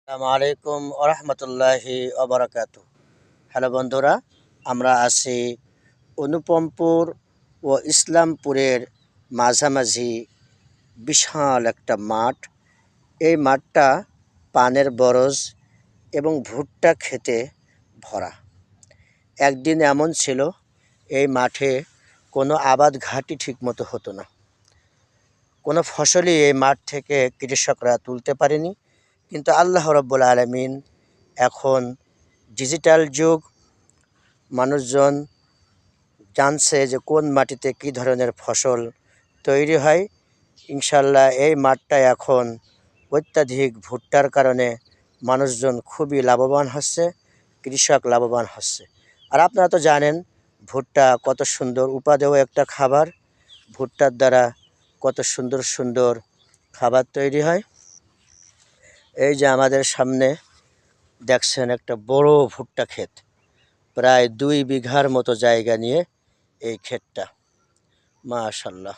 আসসালামু আলাইকুম ওরহমতুল্লাহি ওবরাকাতু। হ্যালো বন্ধুরা, আমরা আছি অনুপমপুর ও ইসলামপুরের মাঝামাঝি বিশাল একটা মাঠ। এই মাঠটা পানের বরজ এবং ভুট্টা খেতে ভরা। একদিন এমন ছিল, এই মাঠে কোনো আবাদ ঘাটি ঠিকমতো হতো না, কোনো ফসলই এই মাঠ থেকে কৃষকরা তুলতে পারেনি। কিন্তু আল্লাহ রাব্বুল আলামিন, এখন ডিজিটাল যুগ, মানুষজন জানছে যে কোন মাটিতে কী ধরনের ফসল তৈরি হয়। ইনশাল্লাহ এই মাঠটা এখন অত্যাধিক ভুট্টার কারণে মানুষজন খুবই লাভবান হচ্ছে, কৃষক লাভবান হচ্ছে। আর আপনারা তো জানেন ভুট্টা কত সুন্দর উপাদেয় একটা খাবার। ভুট্টার দ্বারা কত সুন্দর সুন্দর খাবার তৈরি হয়। এই যে আমাদের সামনে দেখছেন একটা বড় ভুট্টা ক্ষেত, প্রায় 2 বিঘার মতো জায়গা নিয়ে এই ক্ষেতটা। মাশাল্লাহ,